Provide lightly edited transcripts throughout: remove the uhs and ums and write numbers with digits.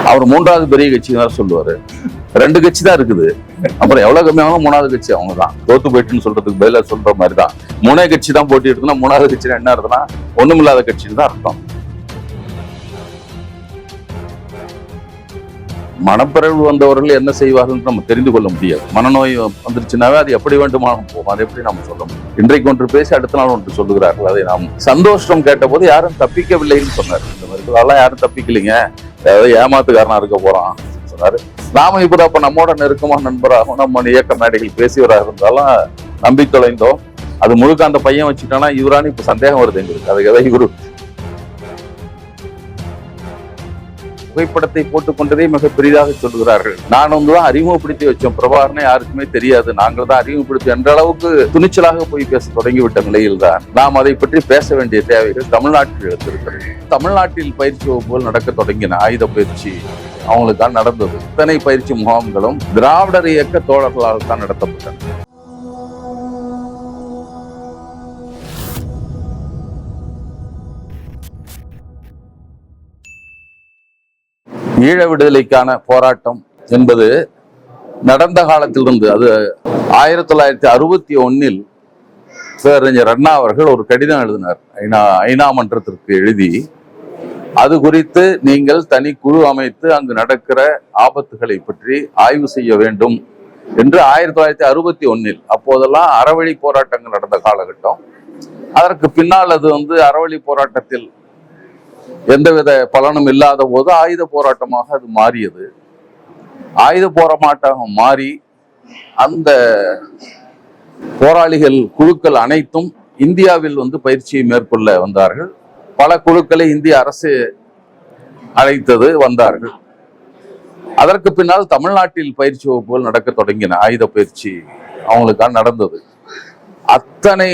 அவர் மூன்றாவது பெரிய கட்சி தான் சொல்லுவாரு. 2 கட்சி தான் இருக்குது, அப்புறம் எவ்வளவு கம்மியாகும் 3வது கட்சி அவங்க தான் தோத்து போயிட்டுன்னு சொல்றதுக்கு பதிலா சொல்ற மாதிரி தான். 3 கட்சி தான் போட்டி எடுத்துனா 3வது கட்சி என்ன அர்த்தம்னா ஒண்ணுமில்லாத கட்சின்னு தான் அர்த்தம். மனப்பிறழ்வு வந்தவர்கள் என்ன செய்வார்கள் நம்ம தெரிந்து கொள்ள முடியாது. மனநோய் வந்துருச்சுனாவே அது எப்படி வேண்டுமானாலும் போகும், அதை எப்படி நம்ம சொல்ல முடியும். இன்றைக்கு ஒன்று பேசி அடுத்த நாள் ஒன்று சொல்லுகிறார்கள். அதை நாம் சந்தோஷம் கேட்ட போது யாரும் தப்பிக்கவில்லைன்னு சொன்னார். இந்த மாதிரி அதெல்லாம் யாரும் தப்பிக்கலைங்க, அதாவது ஏமாத்துக்காரனா இருக்க போறான் சொன்னாரு. நாம இப்ப அப்ப நம்மோட நெருக்கமான நண்பராகவும் நம்ம இயக்க மேடைகள் பேசியவராக இருந்தாலும் நம்பி தொலைந்தோம். அது முழுக்க அந்த பையன் வச்சுட்டானா இவரானு இப்ப சந்தேகம் வருது எங்களுக்கு. அதுக்கு ஏதாவது இவரு புகைப்படத்தை போட்டுக் கொண்டதே மிக பெரிதாக சொல்லுகிறார்கள். நான் தான் அறிமுகப்படுத்தி வச்சோம், பிரபாகரனை யாருக்குமே தெரியாது, நாங்கள் தான் அறிமுகப்படுத்தி என்ற அளவுக்கு துணிச்சலாக போய் பேச தொடங்கிவிட்ட நிலையில் தான் நாம் அதை பற்றி பேச வேண்டிய தேவைகள் தமிழ்நாட்டில் எழுந்திருக்கிறது. தமிழ்நாட்டில் பயிற்சி வகுப்புகள் நடக்க தொடங்கின. ஆயுத பயிற்சி அவங்களுக்கு தான் நடந்தது. இத்தனை பயிற்சி முகாம்களும் திராவிடர் இயக்க தோழர்களால் தான் நடத்தப்பட்டன. ஈழ விடுதலைக்கான போராட்டம் என்பது நடந்த காலத்திலிருந்து, அது 1961 பேரறிஞர் அண்ணா அவர்கள் ஒரு கடிதம் எழுதினார் ஐநா மன்றத்திற்கு எழுதி. அது குறித்து நீங்கள் தனி குழு அமைத்து அங்கு நடக்கிற ஆபத்துகளை பற்றி ஆய்வு செய்ய வேண்டும் என்று 1961 அப்போதெல்லாம் அறவழி போராட்டங்கள் நடந்த காலகட்டம். அதற்கு பின்னால் அது அறவழி போராட்டத்தில் எந்தவித பலனும் இல்லாத போது ஆயுத போராட்டமாக அது மாறியது. ஆயுத போராட்டமாக மாறி அந்த போராளிகள் குழுக்கள் அனைத்தும் இந்தியாவில் பயிற்சியை மேற்கொள்ள வந்தார்கள். பல குழுக்களை இந்திய அரசு அழைத்தது, வந்தார்கள். அதற்கு பின்னால் தமிழ்நாட்டில் பயிற்சி வகுப்புகள் நடக்க தொடங்கின. ஆயுத பயிற்சி அவங்களுக்கான நடந்தது. அத்தனை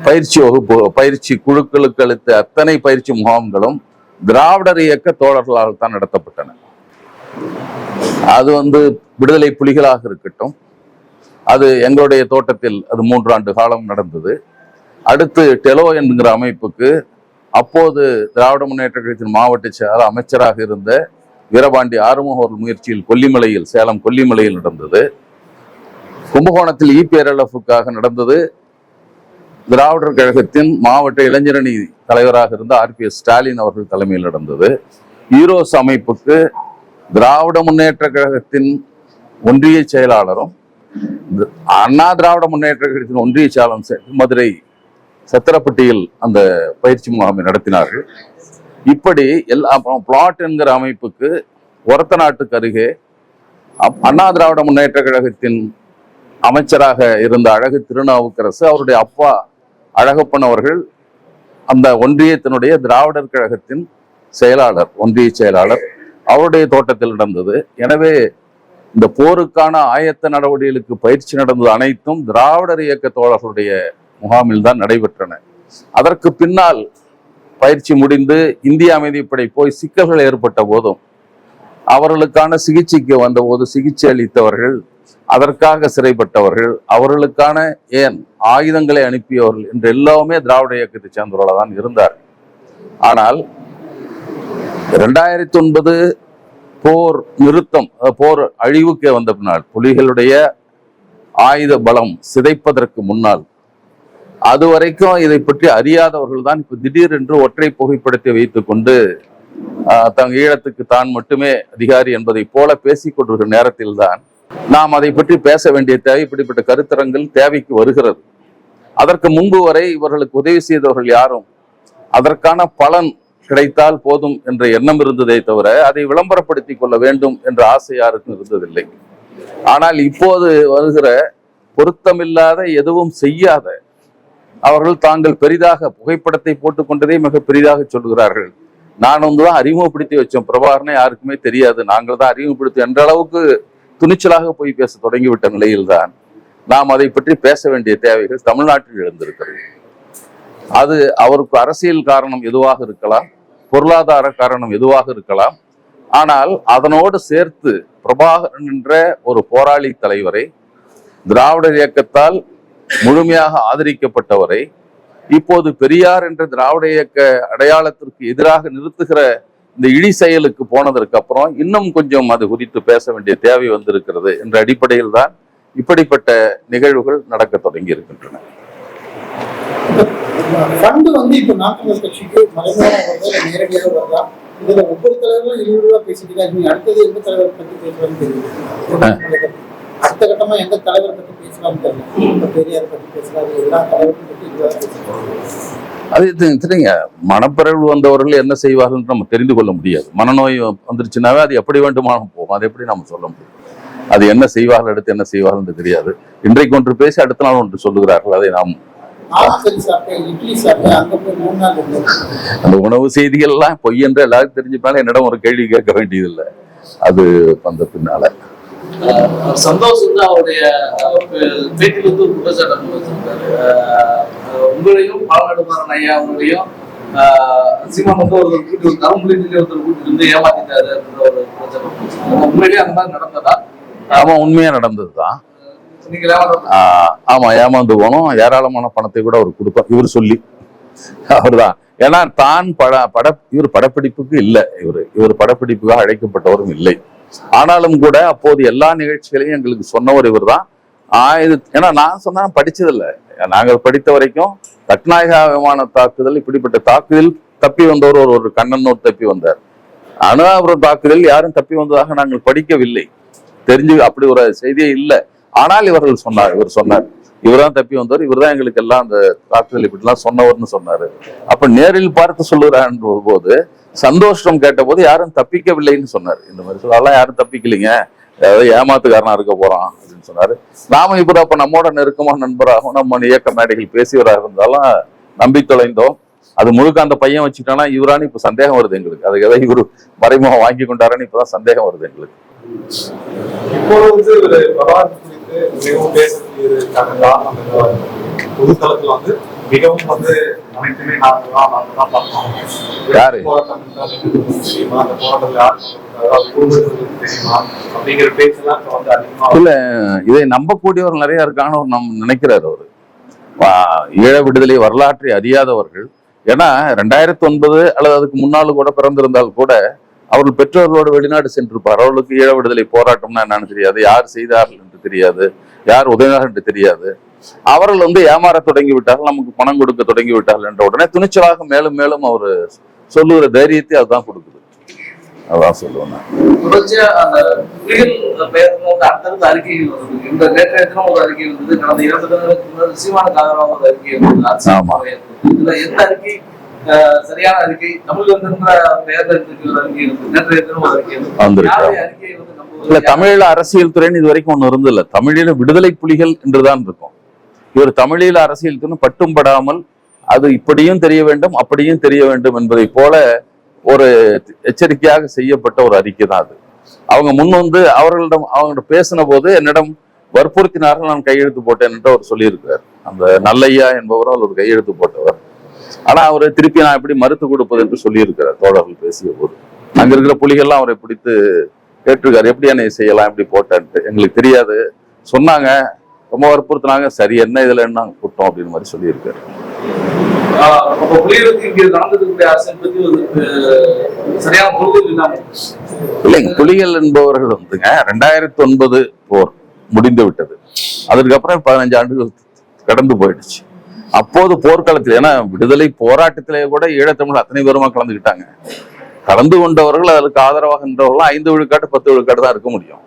பயிற்சி குழுக்களுக்கு அளித்த அத்தனை பயிற்சி முகாம்களும் திராவிடர் இயக்க தோழர்களால் தான் நடத்தப்பட்டன. அது விடுதலை புலிகளாக இருக்கட்டும், அது எங்களுடைய தோட்டத்தில் அது 3 ஆண்டு காலம் நடந்தது. அடுத்து டெலோ என்கிற அமைப்புக்கு அப்போது திராவிட முன்னேற்ற கழகத்தின் மாவட்ட செயலாளர் அமைச்சராக இருந்த வீரபாண்டி ஆறுமுக முயற்சியில் கொல்லிமலையில், சேலம் கொல்லிமலையில் நடந்தது. கும்பகோணத்தில் EPRLF-க்காக நடந்தது. திராவிடர் கழகத்தின் மாவட்ட இளைஞரணி தலைவராக இருந்த RPS ஸ்டாலின் அவர்கள் தலைமையில் நடந்தது. ஈரோஸ் அமைப்புக்கு திராவிட முன்னேற்ற கழகத்தின் ஒன்றிய செயலாளரும் அண்ணா திராவிட முன்னேற்ற கழகத்தின் ஒன்றிய செயலாளரும் மதுரை சத்திரப்பட்டியில் அந்த பயிற்சி முகாமை நடத்தினார்கள். இப்படி பிளாட் என்கிற அமைப்புக்கு ஒரத்த நாட்டுக்கு அருகே அண்ணா திராவிட முன்னேற்ற கழகத்தின் அமைச்சராக இருந்த அழகு திருநாவுக்கரசு, அவருடைய அப்பா அழகப்பன் அவர்கள் அந்த ஒன்றியத்தினுடைய திராவிடர் கழகத்தின் செயலாளர், ஒன்றிய செயலாளர், அவருடைய தோட்டத்தில் நடந்தது. எனவே இந்த போருக்கான ஆயத்த நடவடிக்கைகளுக்கு பயிற்சி நடந்தது அனைத்தும் திராவிடர் இயக்க தோழர்களுடைய முகாமில் தான் நடைபெற்றன. அதற்கு பின்னால் பயிற்சி முடிந்து இந்திய அமைதிப்படை போய் சிக்கல்கள் ஏற்பட்ட போதும் அவர்களுக்கான சிகிச்சைக்கு வந்தபோது சிகிச்சை அளித்தவர்கள், அதற்காக சிறைப்பட்டவர்கள், அவர்களுக்கான ஏன் ஆயுதங்களை அனுப்பியவர்கள் என்று எல்லாமே திராவிட இயக்கத்தை சேர்ந்தவர்களாக தான் இருந்தார்கள். ஆனால் 2009 போர் நிறுத்தம், போர் அழிவுக்கு வந்த பின்னால், புலிகளுடைய ஆயுத பலம் சிதைப்பதற்கு முன்னால், அதுவரைக்கும் இதை பற்றி அறியாதவர்கள் தான் இப்ப திடீரென்று ஒற்றை புகைப்படத்தை வைத்துக் கொண்டு தங்க ஈழத்துக்கு தான் மட்டுமே அதிகாரி என்பதை போல பேசிக் கொண்டிருக்கிற நேரத்தில் தான் நாம் அதை பற்றி பேச வேண்டிய தேவை, இப்படிப்பட்ட கருத்தரங்கள் தேவைக்கு வருகிறது. அதற்கு முன்பு வரை இவர்களுக்கு உதவி செய்தவர்கள் யாரும் அதற்கான பலன் கிடைத்தால் போதும் என்ற எண்ணம் இருந்ததை தவிர அதை விளம்பரப்படுத்திக் கொள்ள வேண்டும் என்ற ஆசை யாருக்கும் இருந்ததில்லை. ஆனால் இப்போது வருகிற பொருத்தமில்லாத எதுவும் செய்யாத அவர்கள் தாங்கள் பெரிதாக புகைப்படத்தை போட்டுக் கொண்டதே மிக பெரிதாக சொல்லுகிறார்கள். நான் தான் அறிமுகப்படுத்தி வச்சோம், பிரபாகரனை யாருக்குமே தெரியாது, நாங்கள் தான் அறிமுகப்படுத்தி என்ற அளவுக்கு துணிச்சலாக போய் பேச தொடங்கிவிட்ட நிலையில்தான் நாம் அதை பற்றி பேச வேண்டிய தேவைகள் தமிழ்நாட்டில் எழுந்திருக்கிறது. அது அவருக்கு அரசியல் காரணம் எதுவாக இருக்கலாம், பொருளாதார காரணம் எதுவாக இருக்கலாம். ஆனால் அதனோடு சேர்த்து பிரபாகரன் என்ற ஒரு போராளி தலைவரை, திராவிடர் இயக்கத்தால் முழுமையாக ஆதரிக்கப்பட்டவரை, இப்போது பெரியார் என்ற திராவிட இயக்க அடையாளத்திற்கு எதிராக நிறுத்துகிற இந்த இழி செயலுக்கு போனதற்கு அப்புறம் இன்னும் கொஞ்சம் அது குறித்து பேச வேண்டிய தேவை வந்திருக்கிறது என்ற அடிப்படையில் தான் இப்படிப்பட்ட நிகழ்வுகள் நடக்க தொடங்கி இருக்கின்றன. ஃபண்ட் வந்து இப்ப நாட்டு கட்சிக்கு மறைமுகமாக வருதா நேரடியாக வருதா? இதுல ஒவ்வொரு தலைவர்களும் இழிவுபா பேசிட்டு நீங்க அடுத்தது எந்த தலைவரை பத்தி பேசலாம்னு தெரியும். அடுத்த கட்டமா எந்த தலைவரை பத்தி பேசலாம்னு தெரியல. பெரியார் பத்தி பேசலாம், எல்லா தலைவரும் பத்தி அது தெரியுங்க. மனப்பிறழ்வு வந்தவர்கள் என்ன செய்வார்கள் நம்ம தெரிந்து கொள்ள முடியாது. மனநோய் வந்துருச்சுனாவே அது எப்படி வேண்டுமானும் போகும். அது எப்படி நம்ம சொல்ல முடியும்? அது என்ன செய்வார்கள், அடுத்து என்ன செய்வார்கள் என்று தெரியாது. இன்றைக்கு ஒன்று பேசி அடுத்த நாள் ஒன்று சொல்லுகிறார்கள். அதை நாம் அந்த உணவு செய்திகள் எல்லாம் பொய் என்று எல்லாருக்கும் தெரிஞ்சுப்பாலும் என்னிடம் ஒரு கேள்வி கேட்க வேண்டியதில்லை. அது வந்த பின்னால சந்தோஷ் வந்து அவருடைய பேட்டியில் வந்து ஒரு குற்றச்சாட்டு வச்சிருக்காரு. உங்களையும் பாலநாடுமாறன் ஐயா அவங்களையும் சீமான் வந்து ஒரு கூட்டி ஒரு கரும்புலி ஒருத்தர் கூட்டி வந்து ஏமாத்திட்டாரு அப்படின்ற ஒரு குற்றச்சாட்டு. உண்மையிலேயே அந்த மாதிரி நடந்ததா? ஆமா, உண்மையா நடந்ததுதான். ஆமா, ஏமாந்து போனோம். ஏராளமான பணத்தை கூட அவர் கொடுப்பார் இவர் சொல்லி. அவர்தான். ஏன்னா தான் இவர் படப்பிடிப்புக்கு இல்லை. இவர் படப்பிடிப்புக்காக அழைக்கப்பட்டவரும் இல்லை. ஆனாலும் கூட அப்போது எல்லா நிகழ்ச்சிகளையும் எங்களுக்கு சொன்னவர் இவர் தான். ஏன்னா நான் சொன்ன படிச்சதில்லை. நாங்கள் படித்த வரைக்கும் கட்நாயகா விமான தாக்குதல், இப்படிப்பட்ட தாக்குதல் தப்பி வந்தவர் ஒரு கண்ணனூர் தப்பி வந்தார். அணுஆபுரம் தாக்குதல் யாரும் தப்பி வந்ததாக நாங்கள் படிக்கவில்லை. தெரிஞ்சு அப்படி ஒரு செய்தியே இல்லை. ஆனால் இவர் சொன்னார் இவர் தான் தப்பி வந்தவர், இவர் தான் எங்களுக்கு எல்லாம் அந்த தாக்குதல் இப்படிலாம் சொன்னவர்னு சொன்னாரு. அப்ப நேரில் பார்த்து சொல்லுறான் போது சந்தோஷம் கேட்ட போது யாரும் தப்பிக்கவில்லைன்னு சொன்னார். இந்த மாதிரி சொல்லலாம், யாரும் தப்பிக்கலைங்க, ஏதாவது ஏமாத்துக்காரனா இருக்க போறான் அப்படின்னு சொன்னாரு. நாம இப்ப அப்ப நம்மோட நெருக்கமான நண்பராகவும் நம்ம இயக்க மேடைகள் பேசியவராக இருந்தாலும் நம்பி தொலைந்தோம். அது முழுக்க அந்த பையன் வச்சுட்டானா இவரானு இப்ப சந்தேகம் வருது எங்களுக்கு. அதுக்கு ஏதாவது இவரு மறைமுகம் வாங்கி கொண்டாரான்னு இப்பதான் சந்தேகம் வருது எங்களுக்கு. இப்போ வந்து ஒரு வரலாற்று குறித்து மிகவும் பேசக்கூடியது பொதுத்தளத்துல வந்து மிகவும் வந்து அனைத்துமே நாங்கள் தான் பார்த்தோம். யாரு தெரியுமா, அந்த போராட்டத்தில் யாரு தெரியுமா அப்படிங்கிற பேச்செல்லாம் வந்து அதிகமா இல்ல. இதை நம்பக்கூடியவர் நிறைய இருக்கான்னு நம்ம நினைக்கிறாரு அவரு. ஈழ விடுதலை வரலாற்றை அறியாதவர்கள். ஏன்னா 2009 அல்லது அதுக்கு முன்னாலும் கூட பிறந்திருந்தால் கூட அவர்கள் பெற்றோர்களோடு வெளிநாடு சென்றிருப்பார். அவர்களுக்கு ஈழ விடுதலை போராட்டம்னா என்னன்னு தெரியாது, யார் செய்தார்கள் என்று தெரியாது, யார் உதவினார்கள் என்று தெரியாது. அவர்கள் வந்து ஏமாற தொடங்கி விட்டார்கள், நமக்கு பணம் கொடுக்க தொடங்கி விட்டார்கள் என்ற உடனே துணிச்சலாக மேலும் மேலும் அவர் சொல்லுகிற தைரியத்தை அதுதான் கொடுக்குது. அதான் சொல்லுவேன். தொடர்ச்சியா அந்த அடுத்தடுத்த அறிக்கைகள் வருது. இந்த நேற்றைய தினம் ஒரு அறிக்கை வந்தது, கடந்த 2 தினங்களுக்கு முன்னாடி சீமானுக்கு ஆதரவாக ஒரு அறிக்கை வந்தது. ஆமா, இதுல எந்த அறிக்கை சரியான அறிக்கை? தமிழ் இல்ல, தமிழீழ அரசியல் துறைன்னு இது வரைக்கும் ஒண்ணு இருந்ததில்ல. தமிழீழ விடுதலை புலிகள் என்றுதான் இருக்கும். இவர் தமிழீழ அரசியல் துறை பட்டும் படாமல் அது இப்படியும் தெரிய வேண்டும் அப்படியும் தெரிய வேண்டும் என்பதை போல ஒரு எச்சரிக்கையாக செய்யப்பட்ட ஒரு அறிக்கை தான் அது. அவங்க முன் வந்து அவங்கள்ட்ட பேசின போது என்னிடம் வற்புறுத்தினார்கள், நான் கையெழுத்து போட்டேன் என்று அவர் சொல்லியிருக்கிறார். அந்த நல்லையா என்பவரும் ஒரு கையெழுத்து போட்டவர். ஆனா அவரை திருப்பி நான் எப்படி மறுத்து கொடுப்பது என்று சொல்லியிருக்கிறார் தோழர்கள் பேசிய போது. அங்க இருக்கிற புலிகள்லாம் அவரை பிடித்து கேட்டிருக்காரு, எப்படி என்னை செய்யலாம், எப்படி போட்டேன்ட்டு. எங்களுக்கு தெரியாது சொன்னாங்க, ரொம்ப வற்புறுத்தினாங்க. சரி, என்ன இதுல என்ன கூட்டம் அப்படின்னு மாதிரி சொல்லியிருக்காரு. இல்லைங்க, புலிகள் என்பவர்கள் வந்துங்க 2009 போர் முடிந்து விட்டது. அதுக்கப்புறம் 15 ஆண்டுகள் கடந்து போயிடுச்சு. அப்போது போர்க்களத்தில், ஏன்னா விடுதலை போராட்டத்திலே கூட ஈழத்தமிழ் அத்தனை பேருமா கலந்துக்கிட்டாங்க. கலந்து கொண்டவர்கள் அதற்கு ஆதரவாக நின்றவர்கள் 5 விழுக்காடு 10 விழுக்காடு தான் இருக்க முடியும்.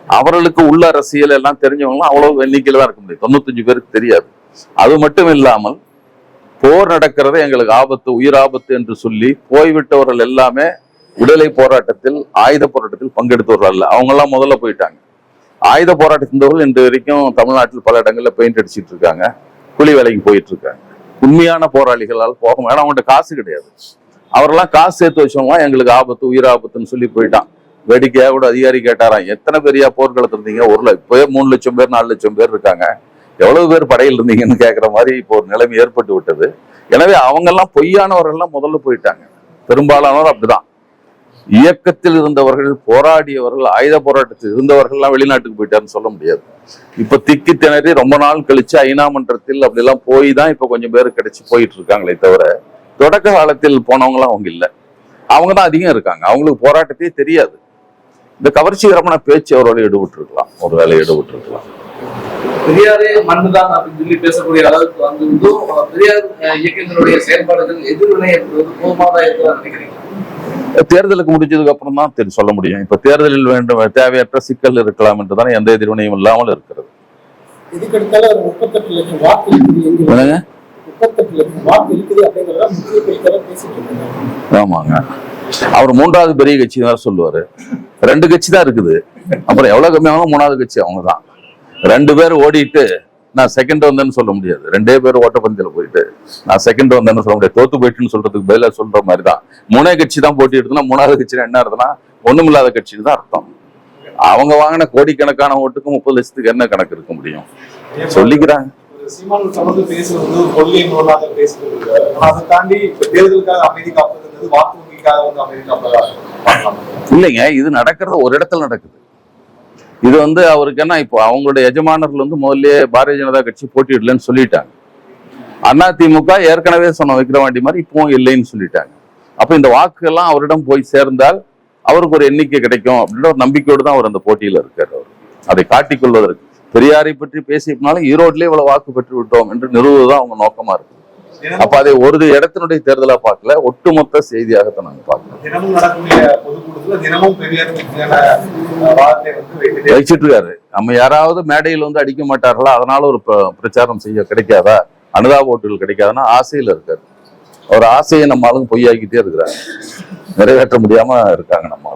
அவர்களுக்கு உள்ள அரசியல் எல்லாம் தெரிஞ்சவங்களும் அவ்வளவு எண்ணிக்கையில தான் இருக்க முடியும். 95 பேருக்கு தெரியாது. அது மட்டும் இல்லாமல் போர் நடக்கிறது எங்களுக்கு ஆபத்து, உயிர் ஆபத்து என்று சொல்லி போய்விட்டவர்கள் எல்லாமே விடுதலை போராட்டத்தில் ஆயுத போராட்டத்தில் பங்கெடுத்தவர்கள் அல்ல. அவங்க எல்லாம் முதல்ல போயிட்டாங்க. ஆயுத போராட்டத்தின் இன்று வரைக்கும் தமிழ்நாட்டில் பல இடங்கள்ல பெயிண்ட் அடிச்சிட்டு இருக்காங்க, கூலி வேலைக்கு போயிட்டு இருக்காங்க. உண்மையான போராளிகளால் போக, ஏன்னா அவங்கள்ட்ட காசு கிடையாது. அவரெல்லாம் காசு சேர்த்து வச்சவங்க எங்களுக்கு ஆபத்து, உயிர் ஆபத்துன்னு சொல்லி போயிட்டான். வேடிக்கையா கூட அதிகாரி கேட்டாராம், எத்தனை பேரையா போர்க்களத்தில் இருந்தீங்க? இப்போயே 3 லட்சம் பேர் 4 லட்சம் பேர் இருக்காங்க, எவ்வளவு பேர் படையில் இருந்தீங்கன்னு கேட்கிற மாதிரி இப்போ ஒரு நிலைமை ஏற்பட்டு விட்டது. எனவே அவங்க எல்லாம் பொய்யானவர்கள்லாம் முதல்ல போயிட்டாங்க. பெரும்பாலானவர் அப்படிதான். இயக்கத்தில் இருந்தவர்கள், போராடியவர்கள், ஆயுத போராட்டத்தில் இருந்தவர்கள் எல்லாம் வெளிநாட்டுக்கு போயிட்டாருன்னு சொல்ல முடியாது. இப்ப திக்கி திணறி ரொம்ப நாள் கழிச்சு ஐநா மன்றத்தில் அப்படி எல்லாம் போய் தான் இப்ப கொஞ்சம் பேர் கிடைச்சு போயிட்டு இருக்காங்களே தவிர தொடக்க காலத்தில் போனவங்களாம் அவங்க இல்லை. அவங்க தான் அதிகம் இருக்காங்க. அவங்களுக்கு போராட்டத்தையே தெரியாது. இந்த கவர்ச்சிகரமான பேச்சு அவரோட ஈடுபட்டிருக்கலாம், ஒருவேளை ஈடுபட்டிருக்கலாம். பெரியாரே மண்ணுதான் அப்படின்னு சொல்லி பேசக்கூடிய அளவுக்கு வந்து பெரியார் இயக்கங்களுடைய செயல்பாடுகள் எதிர்வினை என்பது போதுமானதா இருக்கிறதா நினைக்கிறீங்க? தேர்தலுக்கு முடிஞ்சதுக்கு அப்புறம் தான் சொல்ல முடியும். இப்ப தேர்தலில் வேண்டும் தேவையற்ற சிக்கல் இருக்கலாம் என்றுதான் எந்த எதிர்வினையும் இல்லாமல் இருக்கிறது. இதுக்கடுத்தால ஒரு 38 லட்சம் வாக்கு இருக்குது, 38 லட்சம் வாக்கு இருக்குது அப்படிங்கிறத முக்கிய பேச்சாளர் பேசிட்டு இருக்காங்க. ஆமாங்க, அவர் 3வது பெரிய கட்சி தான் சொல்லுவாரு. 2 கட்சி தான் இருக்குது, அப்புறம் எவ்வளவு கம்மியாகும் 3வது கட்சி அவங்க தான். 2 பேர் ஓடிட்டு நான் செகண்ட் வந்தேன்னு சொல்ல முடியாது. 2 பேர் ஓட்டப்பந்தயத்துல போயிட்டு நான் செகண்ட் வந்தேன்னு சொல்ல முடியாது. தோத்து போயிட்டுன்னு சொல்றதுக்கு பதிலாக சொல்ற மாதிரி தான் 3 கட்சி தான் போட்டி எடுத்துனா 3வது கட்சி என்ன அர்த்தம்னா ஒண்ணுமில்லாத கட்சின்னு தான் அர்த்தம். அவங்க வாங்கின கோடிக்கணக்கான ஓட்டுக்கு 30 லட்சத்துக்கு என்ன கணக்கு இருக்க முடியும் சொல்லிக்கிறாங்க. சீமான் தொடர்ந்து பேசுறது வந்து கொள்கை மூலமாக பேசுறது, அதை தாண்டி தேர்தலுக்காக அமைதி காப்பது வாக்கு வங்கிக்காக வந்து அமைதி காப்பதா இல்லைங்க. இது நடக்கிறது ஒரு இடத்துல நடக்குது. இது வந்து அவருக்கு என்ன, இப்போ அவங்களுடைய எஜமானர்கள் வந்து முதல்ல பாரதிய ஜனதா கட்சி போட்டியிடலன்னு சொல்லிட்டாங்க. அதிமுக ஏற்கனவே சொன்ன விக்கிரவாண்டி மாதிரி இப்பவும் இல்லைன்னு சொல்லிட்டாங்க. அப்ப இந்த வாக்குகள்லாம் அவரிடம் போய் சேர்ந்தால் அவருக்கு ஒரு எண்ணிக்கை கிடைக்கும் அப்படின்ற ஒரு நம்பிக்கையோடு தான் அவர் அந்த போட்டியில இருக்காரு. அவர் அதை காட்டிக்கொள்வதற்கு பெரியாரை பற்றி பேசினாலும் ஈரோட்லயே இவ்வளவு வாக்கு பெற்று விட்டோம் என்று நிறுவுவதுதான் அவங்க நோக்கமா இருக்கு. அப்ப அதை ஒரு இடத்தினுடைய தேர்தலா பார்க்கல, ஒட்டுமொத்த செய்தியாகத்தான் நாங்க பார்க்கலாம். தினமும் நடக்கக்கூடிய பொதுக்கூட்டத்துல தினமும் பெரியார் வச்சிட்டு இருக்காரு. நம்ம யாராவது மேடையில் வந்து அடிக்க மாட்டார்களா, அதனால ஒரு பிரச்சாரம் செய்ய கிடைக்காதா, அனுதாப ஓட்டுகள் கிடைக்காதுன்னா ஆசையில இருக்காரு. ஒரு ஆசையை நம்ம ஆளுங்க பொய்யாக்கிட்டே இருக்கிறாங்க, நிறைவேற்ற முடியாம இருக்காங்க நம்ம.